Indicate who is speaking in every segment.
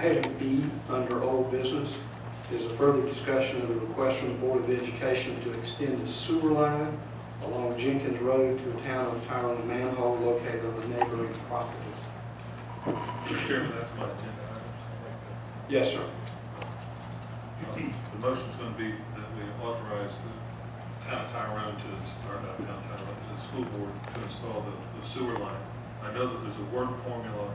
Speaker 1: Item B, under old business, is a further discussion of the request from the Board of Education to extend the sewer line along Jenkins Road to the town of Tyrone manhole located on the neighboring property.
Speaker 2: Mr. Chairman, that's my agenda item.
Speaker 1: Yes, sir.
Speaker 2: The motion is going to be that we authorize the town of Tyrone to, or not town of Tyrone, the school board to install the sewer line. I know that there's a word formula,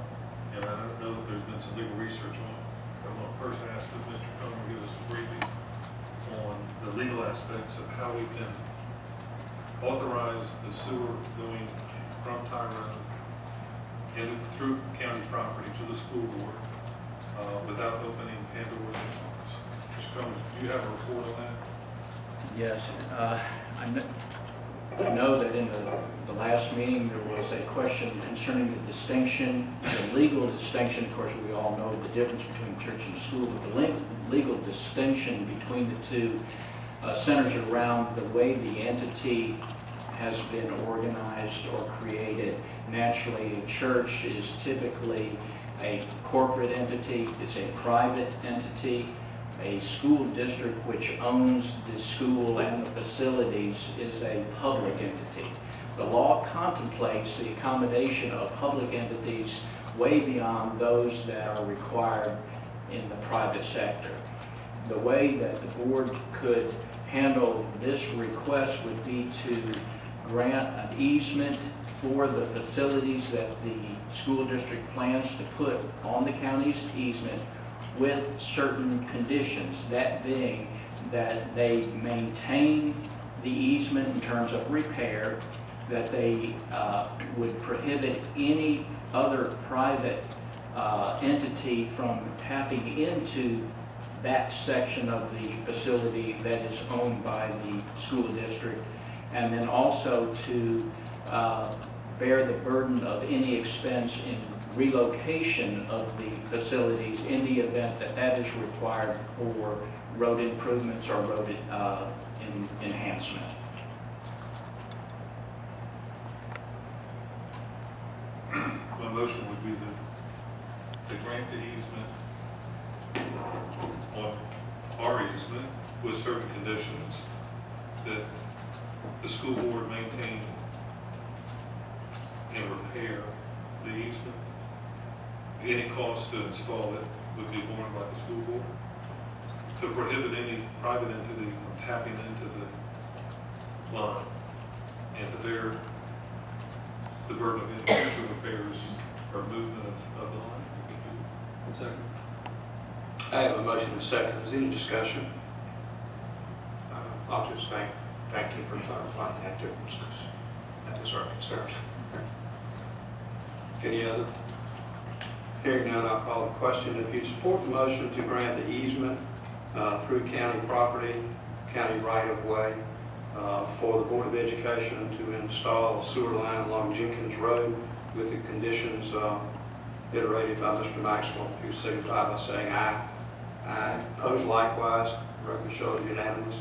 Speaker 2: and I know that there's been some legal research on it. I want to first ask that Mr. Comer give us a briefing on the legal aspects of how we can authorize the sewer going from Tyrone and through county property to the school board without opening Pandora's box. Mr. Comer, do you have a report on that?
Speaker 3: Yes, I know that in the last meeting there was a question concerning the distinction, the legal distinction. Of course, we all know the difference between church and school, but the legal distinction between the two centers around the way the entity has been organized or created. Naturally, a church is typically a corporate entity, it's a private entity. A school district which owns the school and the facilities is a public entity. The law contemplates the accommodation of public entities way beyond those that are required in the private sector. The way that the board could handle this request would be to grant an easement for the facilities that the school district plans to put on the county's easement, with certain conditions, that being that they maintain the easement in terms of repair, that they would prohibit any other private entity from tapping into that section of the facility that is owned by the school district, and then also to bear the burden of any expense in relocation of the facilities in the event that that is required for road improvements or road enhancement.
Speaker 2: My motion would be to grant the easement on our easement with certain conditions, that the school board maintain and repair the easement. Any cost to install it would be borne by the school board. To prohibit any private entity from tapping into the line and to bear the burden of any future repairs or movement of the line.
Speaker 1: Second. I have a motion and a second. Is there any discussion? I'll just thank you for clarifying that difference, because that was our concern. Any other? Hearing none, I'll call the question. If you support the motion to grant the easement through county property, county right-of-way, for the Board of Education to install a sewer line along Jenkins Road with the conditions iterated by Mr. Maxwell, if you signify by saying aye. Aye. Opposed likewise. Record shows unanimous.